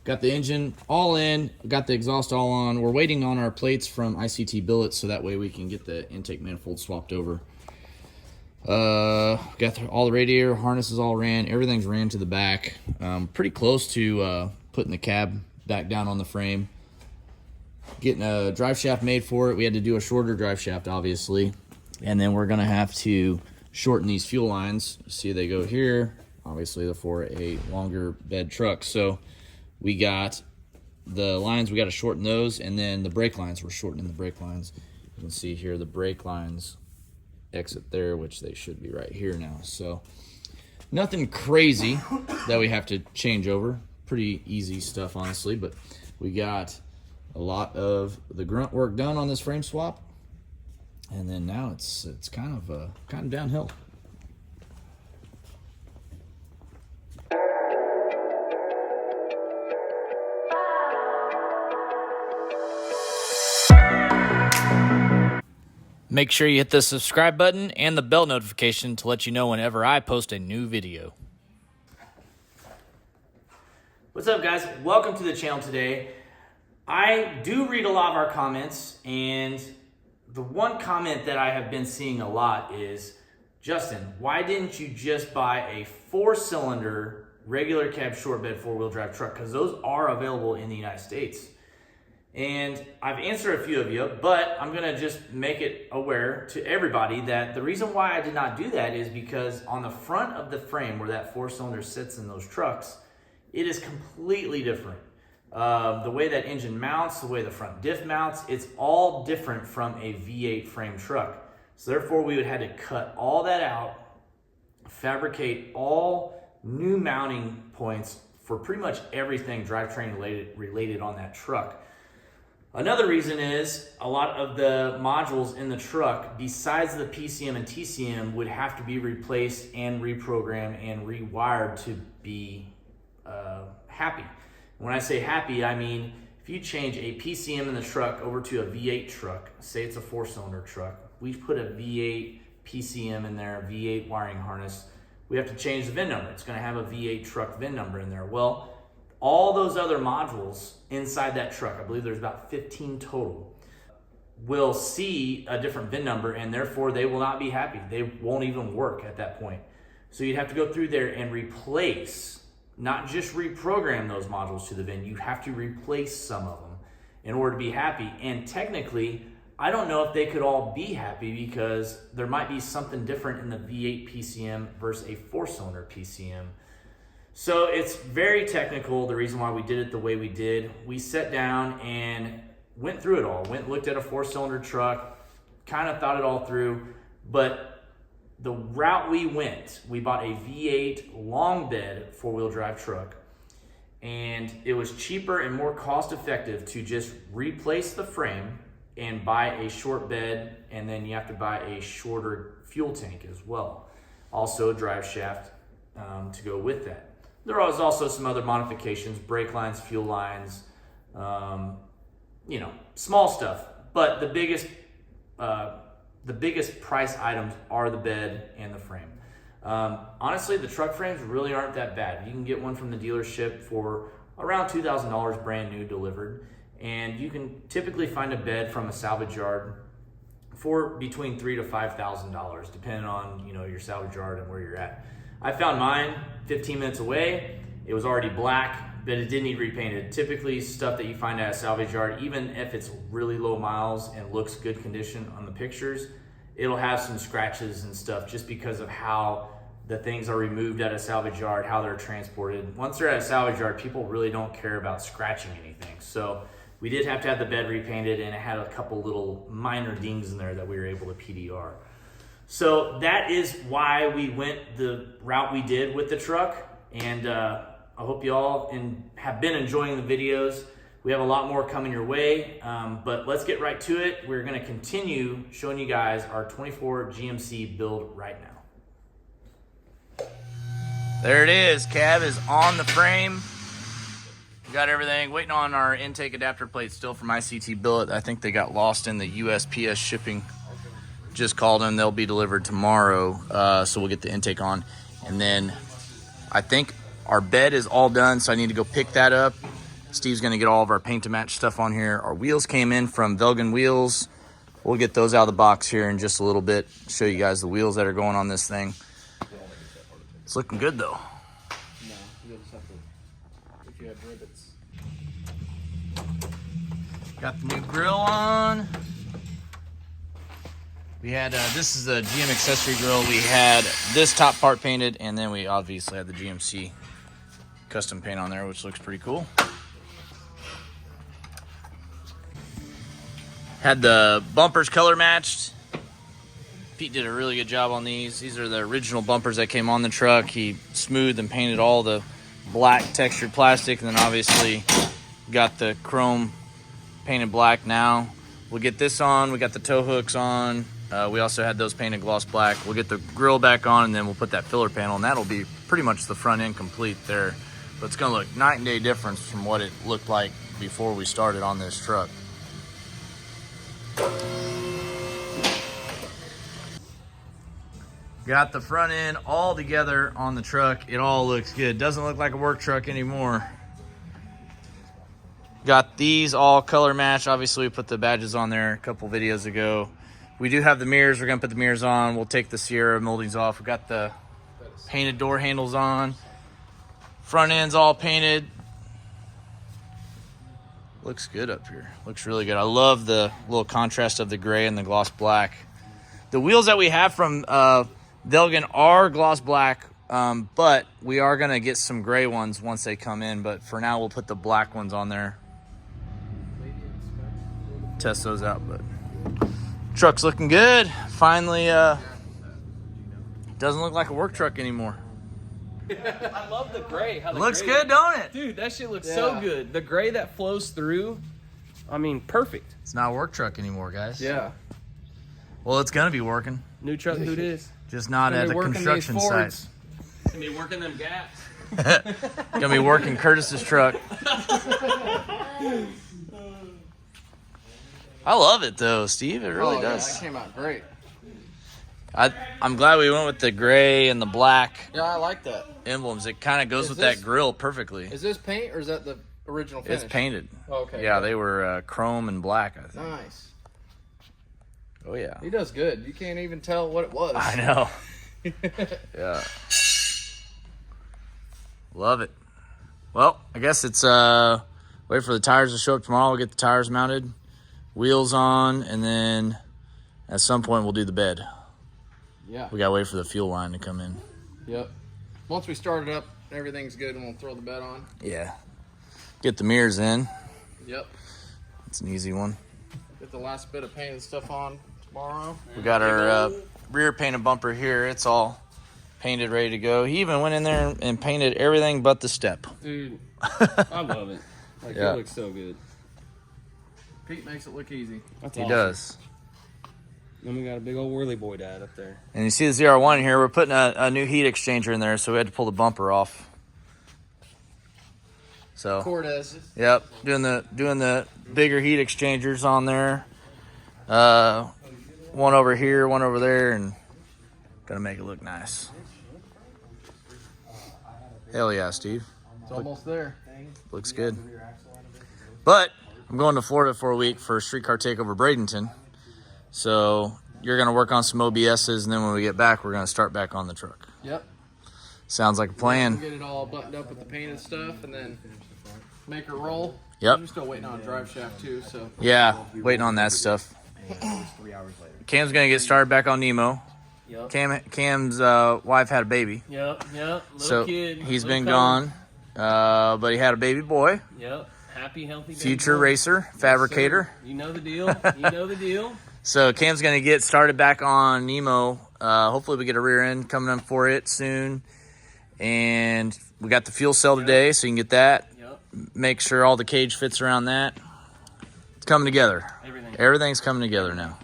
Got the engine all in, got the exhaust all on. We're waiting on our plates from ICT Billets so that way we can get the intake manifold swapped over. Got all the radiator harnesses all ran. Everything's ran to the back. Pretty close to putting the cab back down on the frame. Getting a drive shaft made for it. We had to do a shorter drive shaft, obviously. And then we're going to have to shorten these fuel lines. See, they go here. Obviously, they're for a longer bed truck. So we got the lines, we got to shorten those. And then the brake lines, we're shortening the brake lines. You can see here the brake lines exit there, which they should be right here now. So nothing crazy that we have to change over. Pretty easy stuff, honestly. But we got a lot of the grunt work done on this frame swap, and then now it's kind of downhill. Make sure you hit the subscribe button and the bell notification to let you know whenever I post a new video. What's up, guys? Welcome to the channel today. I do read a lot of our comments, and the one comment that I have been seeing a lot is, Justin, why didn't you just buy a 4-cylinder regular cab short bed 4-wheel drive truck? Because those are available in the United States. And I've answered a few of you, but I'm gonna just make it aware to everybody that the reason why I did not do that is because on the front of the frame where that 4-cylinder sits in those trucks, it is completely different. The way that engine mounts, the way the front diff mounts, it's all different from a V8 frame truck. So therefore we would have to cut all that out, fabricate all new mounting points for pretty much everything drivetrain related on that truck. Another reason is a lot of the modules in the truck, besides the PCM and TCM, would have to be replaced and reprogrammed and rewired to be happy. When I say happy, I mean if you change a PCM in the truck over to a V8 truck, say it's a 4-cylinder truck, we put a V8 PCM in there, V8 wiring harness, we have to change the VIN number. It's going to have a V8 truck VIN number in there. Well, all those other modules inside that truck, I believe there's about 15 total, will see a different VIN number, and therefore they will not be happy. They won't even work at that point. So you'd have to go through there and replace, not just reprogram those modules to the VIN, you have to replace some of them in order to be happy. And technically, I don't know if they could all be happy because there might be something different in the V8 PCM versus a 4-cylinder PCM. So it's very technical, the reason why we did it the way we did. We sat down and went through it all, went and looked at a 4-cylinder truck, kind of thought it all through, but the route we went, we bought a V8 long bed 4-wheel drive truck, and it was cheaper and more cost effective to just replace the frame and buy a short bed, and then you have to buy a shorter fuel tank as well. Also a drive shaft to go with that. There was also some other modifications, brake lines, fuel lines, small stuff, but the biggest price items are the bed and the frame. Honestly, the truck frames really aren't that bad. You can get one from the dealership for around $2,000 brand new delivered, and you can typically find a bed from a salvage yard for between $3,000 to $5,000, depending on your salvage yard and where you're at. I found mine 15 minutes away. It was already black, but it did need repainted. Typically, stuff that you find at a salvage yard, even if it's really low miles and looks good condition on the pictures, it'll have some scratches and stuff just because of how the things are removed at a salvage yard, how they're transported. Once they're at a salvage yard, people really don't care about scratching anything. So we did have to have the bed repainted, and it had a couple little minor dings in there that we were able to PDR. So that is why we went the route we did with the truck, and I hope you all have been enjoying the videos. We have a lot more coming your way, but let's get right to it. We're going to continue showing you guys our 24 GMC build right now. There it is. Cab is on the frame. We got everything. Waiting on our intake adapter plate still from ICT Billet. I think they got lost in the USPS shipping. Just called them. They'll be delivered tomorrow, so we'll get the intake on. And then I think our bed is all done, so I need to go pick that up, Steve's going to get all of our paint to match stuff on here. Our wheels came in from Velgen Wheels. We'll get those out of the box here in just a little bit. Show you guys the wheels that are going on this thing. It's looking good though. No, you'll just have to, if you have rivets. Got the new grill on. We had, this is the GM accessory grill. We had this top part painted, and then we obviously had the GMC custom paint on there, which looks pretty cool. Had the bumpers color matched. Pete did a really good job on these. These are the original bumpers that came on the truck. He smoothed and painted all the black textured plastic, and then obviously got the chrome painted black now. We'll get this on. We got the tow hooks on. We also had those painted gloss black. We'll get the grill back on, and then we'll put that filler panel, and that'll be pretty much the front end complete there. But it's gonna look night and day difference from what it looked like before we started on this truck. Got the front end all together on the truck. It all looks good. Doesn't look like a work truck anymore. Got these all color matched. Obviously, we put the badges on there a couple videos ago. We do have the mirrors. We're gonna put the mirrors on. We'll take the Sierra moldings off. We got the painted door handles on. Front end's all painted. Looks good up here. Looks really good. I love the little contrast of the gray and the gloss black. The wheels that we have from Velgen are gloss black, but we are gonna get some gray ones once they come in. But for now, we'll put the black ones on there. Test those out, but truck's looking good. Finally, doesn't look like a work truck anymore. I love the gray. How the Looks gray good, don't it? Dude, that shit looks so good. The gray that flows through, I mean, perfect. It's not a work truck anymore, guys. Yeah. Well, it's gonna be working, New truck, who it is? just not at a construction site. Gonna be working them gaps. Gonna be working Curtis's truck. I love it though, Steve. It really does. That came out great. I'm glad we went with the gray and the black Yeah, I like that. emblems. It kind of goes with this- that grill perfectly. Is this paint or is that the original finish? It's painted. Okay. Yeah, they were chrome and black, I think. Nice. Oh yeah. He does good. You can't even tell what it was. I know. Yeah. Love it. Well, I guess it's wait for the tires to show up tomorrow. We'll get the tires mounted, wheels on, and then at some point we'll do the bed. Yeah. We gotta wait for the fuel line to come in. Yep. Once we start it up, everything's good, and we'll throw the bed on. Yeah. Get the mirrors in. Yep. It's an easy one. Get the last bit of painted stuff on tomorrow. We got our rear painted bumper here. It's all painted, ready to go. He even went in there and painted everything but the step. Dude, I love it. Like, Yeah. it looks so good. Pete makes it look easy. That's He awesome. does. Then we got a big old whirly boy dad up there. And you see the ZR1 here. We're putting a new heat exchanger in there, so we had to pull the bumper off. So, Cortez. yep, doing the bigger heat exchangers on there. One over here, one over there, and gonna make it look nice. Hell yeah, Steve. It's almost there. Looks good. But I'm going to Florida for a week for Streetcar Takeover Bradenton. So you're going to work on some OBSs, and then when we get back, we're going to start back on the truck. Yep. Sounds like a We'll plan. get it all buttoned up with the painted stuff, and then make her roll. Yep. I'm still waiting on a drive shaft too, so. Yeah, waiting on that stuff. Cam's going to get started back on Nemo. Yep. Cam's wife had a baby. Yep. Little So kid. he's little been cone. gone, but he had a baby boy. Yep. Happy, healthy baby Future boy. racer, fabricator. You know the deal. You know the deal. So Cam's going to get started back on Nemo. Hopefully we get a rear end coming in for it soon. And we got the fuel cell today, so you can get that. Yep. Make sure all the cage fits around that. It's coming together. Everything. Everything's coming together now.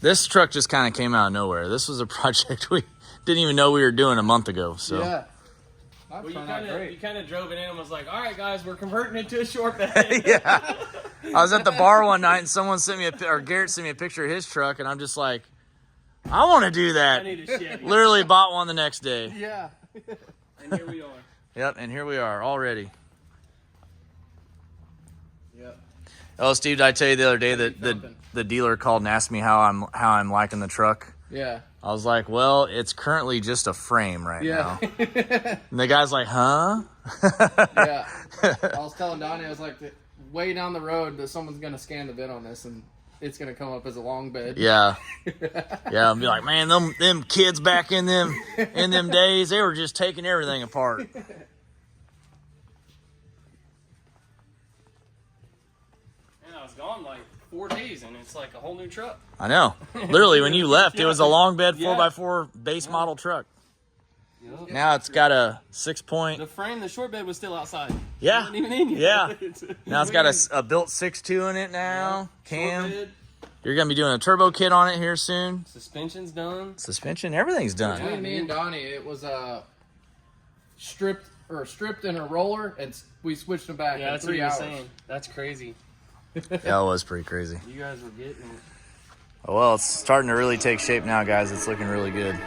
This truck just kind of came out of nowhere. This was a project we didn't even know we were doing a month ago. So Yeah. Well, you kind of drove it in and was like, all right, guys, we're converting it to a short bed. yeah. I was at the bar one night and someone sent me Garrett sent me a picture of his truck, and I'm just like, I want to do I that. need a Chevy. Literally bought one the next day. Yeah. And here we are. Yep, and here we are already. Oh, Steve, did I tell you the other day that the dealer called and asked me how I'm liking the truck? Yeah. I was like, well, it's currently just a frame right now. And the guy's like, huh? Yeah. I was telling Donnie, I was like, way down the road that someone's going to scan the VIN on this and it's going to come up as a long bed. Yeah. Yeah, and be like, man, them kids back in them days, they were just taking everything apart. And I was gone like 4 days, and it's like a whole new truck. I know. Literally, when you left, it was a long bed Yeah. 4x4 base model truck. Now it's got a 6-point. The frame, the short bed was still outside. Yeah. It wasn't even in yet. Yeah. It's Now it's got a built 6.2 in it now. short Cam. bed, You're going to be doing a turbo kit on it here soon. suspension's done. Suspension, everything's done. Between me and Donnie, it was stripped in a roller, and we switched them back Yeah, in that's 3 what hours. you're saying. That's crazy. That was pretty crazy. You guys were getting it. Oh, well, it's starting to really take shape now, guys. It's looking really good.